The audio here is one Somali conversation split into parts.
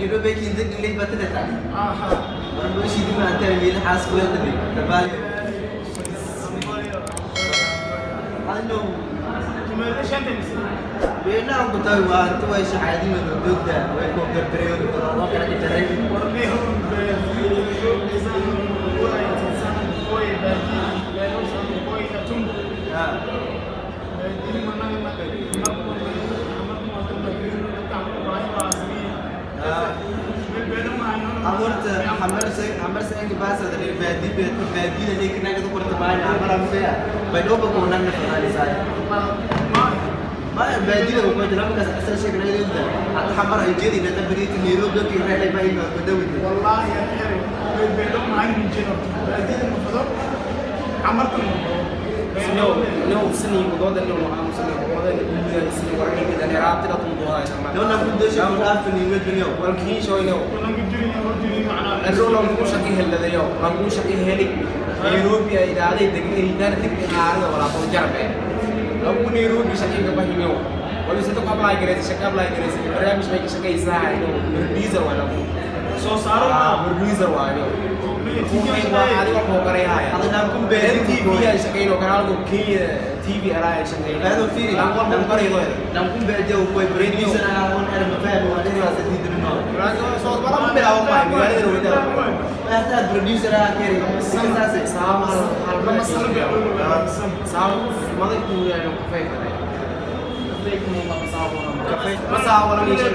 يروبيك ينزل اللي بتدت عليه وانا ماشي دي ما انت اللي حاسس ولا تبي تبالي انه ما ليش انت بينا بتاوي وانت وايش عادي من الدود ده ويكون كبريو ولا كده تري وربيهم أمرت حمر سينك باس هذا البادي اللي كنا كده كنا تبعنا عمر فيها بينو بكون نحن في هذه ساعة ما البادي لو كنت لما كان أسأل شيء كنا يقول ده حتى حمر هيجي إذا تبدي تنيرو ده كي رحلة باين بدوي والله يا خير بينهم معي من جنوب بادي المفروض عمرت لو سني موضوع ده لو عام سني موضوع ده اللي سني وراني كده أنا رابط ده موضوع هاي لو نقول ده شيء من عارف إني مد اليوم والكين شوي لو كنا نجيب معنا الرول نقول شكله هلا ده يوم نقول شكله هلي نيروبي إذا هذا يدقني إذا تدقني هذا ولا تونجر به لو كن نيروبي شكله كبه يوم ولا ستة قبل أي جريس شكله قبل أي جريس برا مش بيجي شكله يساعد بربيزر ولا سو صاروا بربيزر ولا هذا هو كريه هاي هذا نامكم بيت تي في شكله كانوا كي تي في أراي شكله هذا في نامكم كريه هاي نامكم بيت جو كوي بريدي سنة هون أنا مفهم وأنا ما سديد النور صوت برا بلا وقاي بلا يدرو يدرو هذا بروديوسر كيري سامساسي سام لما صار بيقولوا سام ما ذي يعني كفاية كفاية مو كفاية ما سام ولا ميشن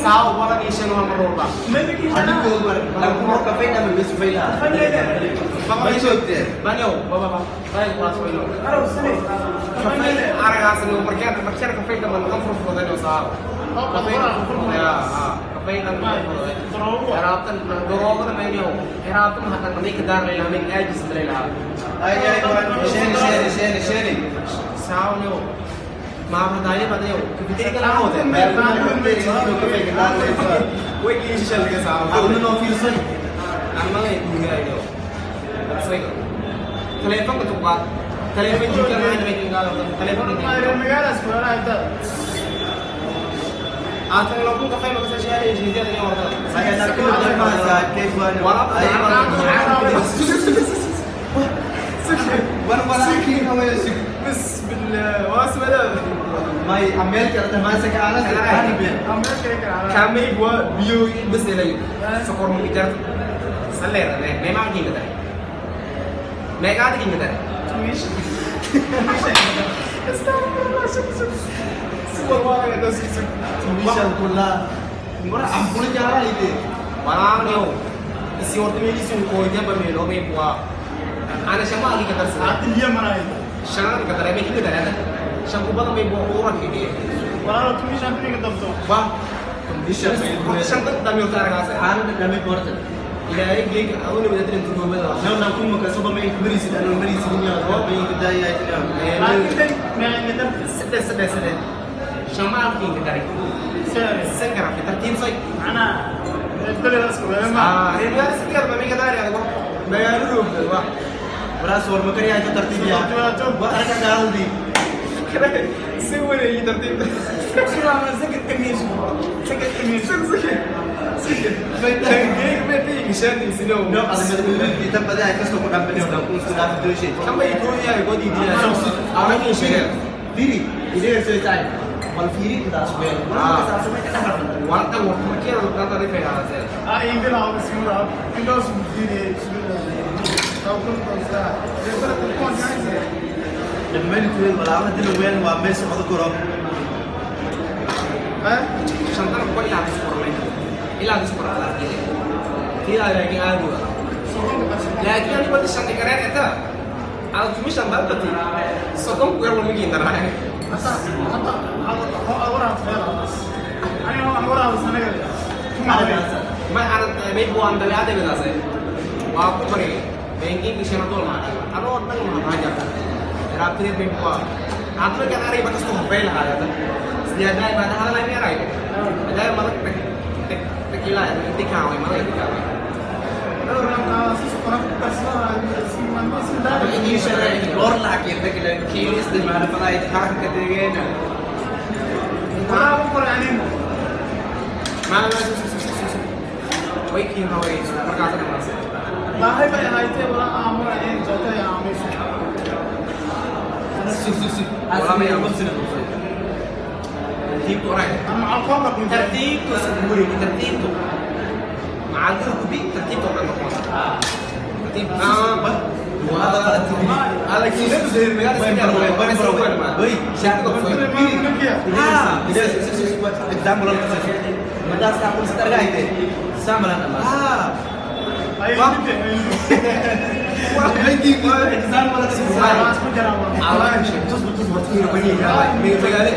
سام ولا ميشن ولا مرورة بنيو بابا باي كلاس وينو كفاية أنا عايز إنه مركز كفاية ده من أفرف وده سام كفاية هرابتن دروغ ده مينيو هرابتن هذا مني كدار ليلا من أجلس ليلا شيري ساونيو ما بداية بدايو كفتيري كلام هذا ويكي شل كساو أنا ما يقول يا سوي تلفون كتوبات تلفون جيكا ما هذا بيجي قالوا تلفون أنت لو كنت خايف بس شيء جديد اليوم بس بالواسمة ده ما يعمل كذا ما سك على كامي بوا بيو بس لي سكور مكتر سلير ما ما كذي كده ما قاعد كذي كده سوبر ماركت ده ميشان كلها مرة أمبول جالا itu Barang ni, si orang tu ni si kau dia bermelo membuat. Anak siapa lagi kata Saat dia mana itu? Siapa kata dia kita dah ada. Siapa buat membuat orang ini. Kalau tu Mishan tu ni kata betul. Bah, siapa dah membuat orang asal. Anak kami porter. Ilai gig, aku ni betul betul tu betul. Now nak pun muka sebab main beri sih, anu beri sih ni aku main kita ya itu dia. Lagi ni, yang kita sedih. Siapa lagi kita ni? Sekarang kita tim saya. Anak. Betul lah sekolah. Ini ada sekitar kami kita ada aku. Bayar dulu, wah. Beras war makan ya itu tertib ya. Buat anak gaul di. Semua ini tertib. Sudah sakit kemis. Sakit kemis. Sakit. Gig beti Mishan di sini. No, ada betul kita pada atas tu makan beli sudah pun sudah betul sih. Kamu itu ya, kau di dia. Awak ni sih. Diri, ini sesuai. Kalau Firi kita sebenarnya, kita sebenarnya kita harus. Warna warna kira kata dia faham saja. Ini lah semua. Ini semua ini. لما يكون ولا عملت له وين وعمال يسمع ذكره Shantan ko ila sekolah lain. Ila sekolah lagi. Tidak lagi anu. Lagi anu buat shantan keren itu. Aku cuma shantan berarti. Sokong gue mau bikin darah. May buwan dali ate beda saya. Aku pergi. Banking di sana tuh mana? Anu orang mana aja. Rapi ni bengkua. Aku kan hari batas tuh fail ada tu. Dia ada ibadah hal lainnya rai. Ada malah tekilah, tikau, malah tikau. ini syarah lor lagi kita kiris di mana pernah ikhang ketiganya. Apa Quran ini? Mana Wai kin hawai perkasa nama saya. Bahaya banyak itu orang amor ini jatuh yang amis. Orang yang muslim. Tertib orang. Apa apa pun tertib tu seburi tertib tu. Ma'adil kubi tertib tu orang macam. Tertib. وهذا غلط هذا كذا زي ما وي شاكو example مدرسة aku setergai itu sama lah nama wah lagi example itu awal terus berfikir begini menggali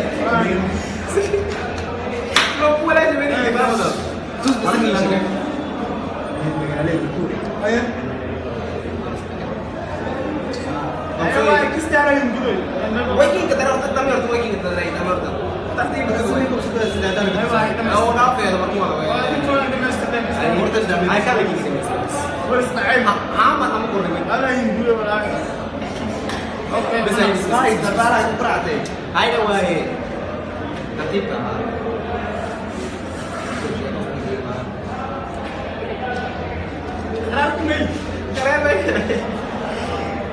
lo boleh aja begini berapa terus begini ayah Waking kita dah tetap harus waking kita dah itu harus. Tapi betul itu sudah ada. Oh, apa ya nomor 2 apa? Saya mau terus dah. Saya kan waking sini. Amat kamu kurang. Ada yang dua orang. Oke, bisa ini. Baik, terbalas itu berarti. Hai dah wahai. Tertib tak? Kenapa ni? Keren banget.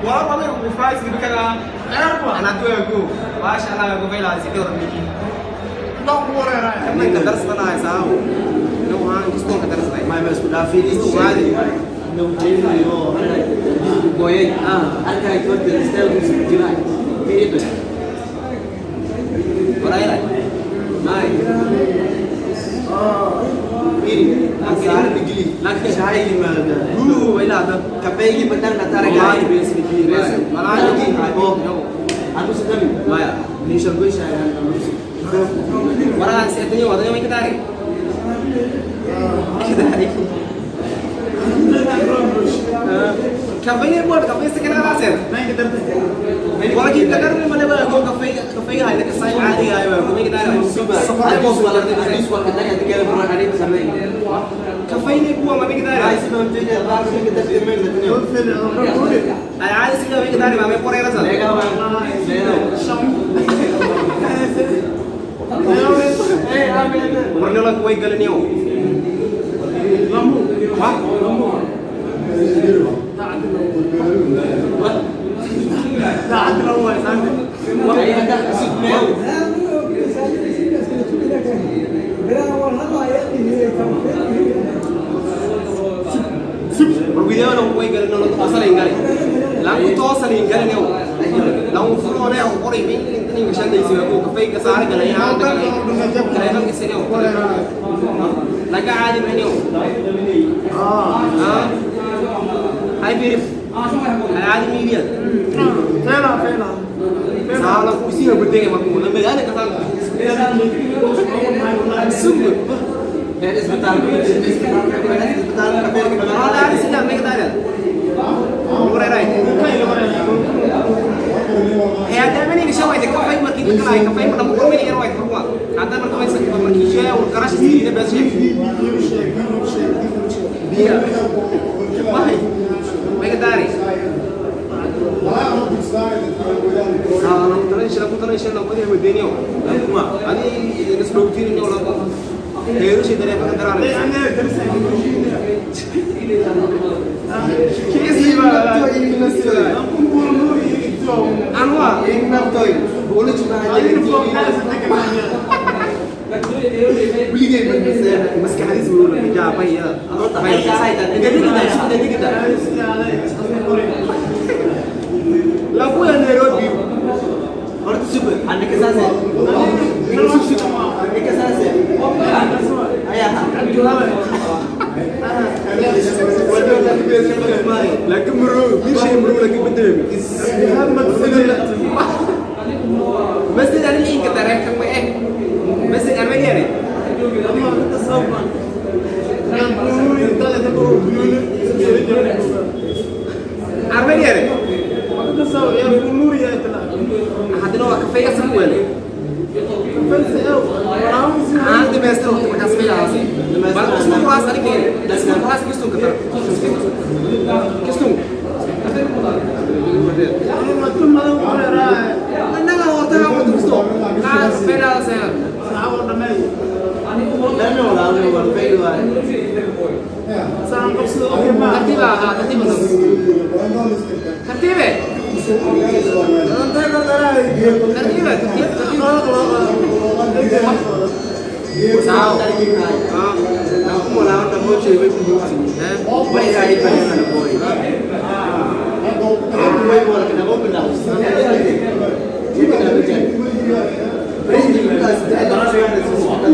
Wah, apa yang aku faz gitu kan? Anak tu aku, masya Allah aku bela sih orang ini. Tak boleh lah. Kami kadar sana sah. Nuhan justru kadar sana. ما بس ولا في Itu wali. لو جينا يو أنا بوي أنا كنت تستوي سجناي في إيه Orang lain. ناي ini asal begini lagi saya ini mana Wala tu. kapegi benar natara Wallahi gaya bes sedikit. malah lagi aku sedang Maya. ni shalwe saya Orang setnya waktu yang kita hari. Kita hari. Kafe ni buat kafe sekarang asal. Naik kita tu. Kalau kita kan mana bawa kafe hari dekat saya hari ayo. Kami kita hari. ada bos wala ada bos wala katanya tiga orang ada di sana Kafe ni buat kami kita hari. Ais nanti dia langsung kita terima katanya Ada sih kami kita hari. Kami pore rasa. lega bang Umurnya lah kue galan ni. Lambu. Wah. Tak ada lambu sana. Wahai ada sukmeu Berbeda orang kue galan orang tu asal inggal. Lalu tu asal inggal ni. Lalu furu ni orang ini ni macam ni sih. Aku kafe kesar galan yang ada galan yang kesini. Lagi ada ni. Hai Firip. Ada media. Fela. Salah kursi yang berdeng yang aku. Lembaga ada kesan. Sungguh. Beres betul kafe kita Ada sih yang mereka ada. Murah rai. Ada mana ni siapa itu kafe mati kita kafe pada pukul ni yang orang itu. Ada mana kafe sekitar Malaysia atau Karachi sini biasa. Dia. Baik. Mereka dari. Terus siapa dia berdeni. Ani ini sebelum ini orang. Heru sih dari pengantaran. Kisi mana? Anwa. ini nampak boleh cuma aja beli game bisa Meski hadis dulu lagi apa ya? baik saya jadi kita Ada. Super, anda ke sasa. Anda ke sasa. Ayah. Waduh, lagi biasa bermain. Lagi bro, bisa bro lagi betul. Mesti dari ini kita rekam mesti dari dia nih. Armenia nih. Hati no kafe semua nih. Anti mestre untuk makan sepeda sih. Baru semua kelas tadi kiri. Dan semua kelas kistung kita. Kistung. Mana nggak hotel kamu tuh kistung? Kan sepeda saya. Dan orang berpikir Tertiba, tertiba tuh. Tertiba. Sao tadi kita. Aku mau lawan kamu cewek pun sini. Boleh kali banyak anak boy. Aku boy boleh kena kau benar. Dia kena berjaya. Berjaya kita sudah ada sesuatu.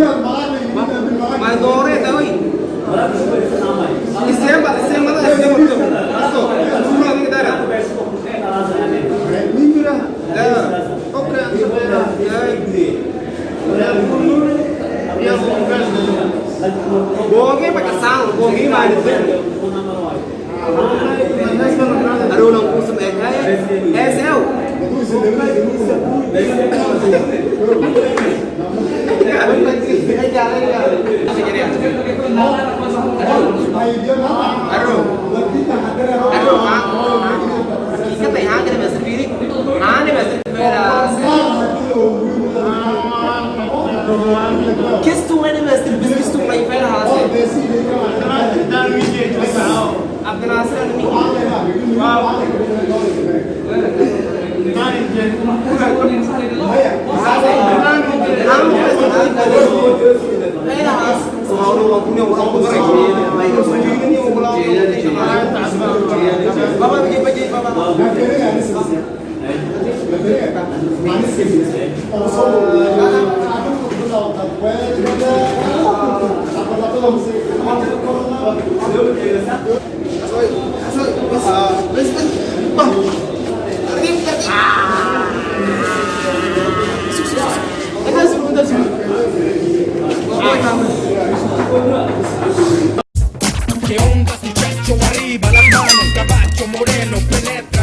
Madore tahu ini. Istiamba betul. Masuk. Semua kita ada. Bohongnya pakai sang, bohongnya mana itu? Ada ulang kusum SL. Kita yang kita masih diri, ane masih beras. Kistung ane masih bis kistung lagi beras. Abdul Nasir ni. ¿Qué onda, muchacho? Arriba las manos, caballo moreno, penetra.